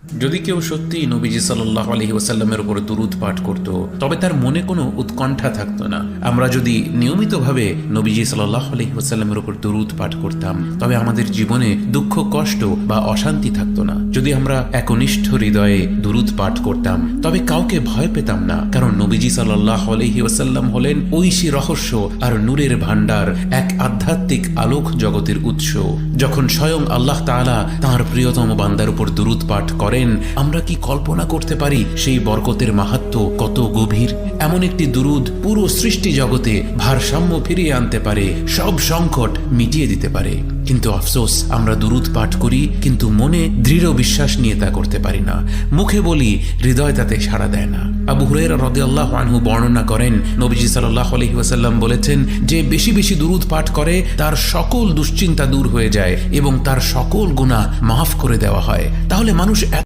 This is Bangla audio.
যদি কেউ সত্যি নবীজি সাল্লাল্লাহু আলাইহি ওয়াসাল্লামের উপর দুরূদ পাঠ করত, তবে তার মনে কোনো উৎকণ্ঠা থাকতো না। আমরা যদি নিয়মিতভাবে নবীজি সাল্লাল্লাহু আলাইহি ওয়াসাল্লামের উপর দুরূদ পাঠ করতাম, তবে আমাদের জীবনে দুঃখ, কষ্ট বা অশান্তি থাকতো না। যদি আমরা একনিষ্ঠ হৃদয়ে দুরূদ পাঠ করতাম, তবে কাউকে ভয় পেতাম না, কারণ নবীজি সাল্লাল্লাহু আলাইহি ওয়াসাল্লাম হলেন ঐশী রহস্য আর নূরের ভাণ্ডার, এক আধ্যাত্মিক আলোক জগতের উৎস। যখন স্বয়ং আল্লাহ তাআলা তাঁর প্রিয়তম বান্দার উপর দুরূদ পাঠ করেন, আমরা কি কল্পনা করতে পারি সেই বরকতের মাহাত্ম্য কত গভীর? এমন একটি দুরূদ পুরো সৃষ্টি জগতে ভারসাম্য ফিরিয়ে আনতে পারে, সব সংকট মিটিয়ে দিতে পারে। কিন্তু আফসোস, আমরা দুরূদ পাঠ করি, কিন্তু মনে দৃঢ় বিশ্বাস নিয়ে তা করতে পারি না। মুখে বলি, হৃদয় তাতে সাড়া দেয় না। আবু হুরায়রা রাদিয়াল্লাহু আনহু বর্ণনা করেন, নবীজি সাল্লাল্লাহু আলাইহি ওয়াসাল্লাম বলেছেন, যে বেশি বেশি দুরূদ পাঠ করে তার সকল দুশ্চিন্তা দূর হয়ে যায় এবং তার সকল গুনাহ মাফ করে দেওয়া হয়। তাহলে মানুষ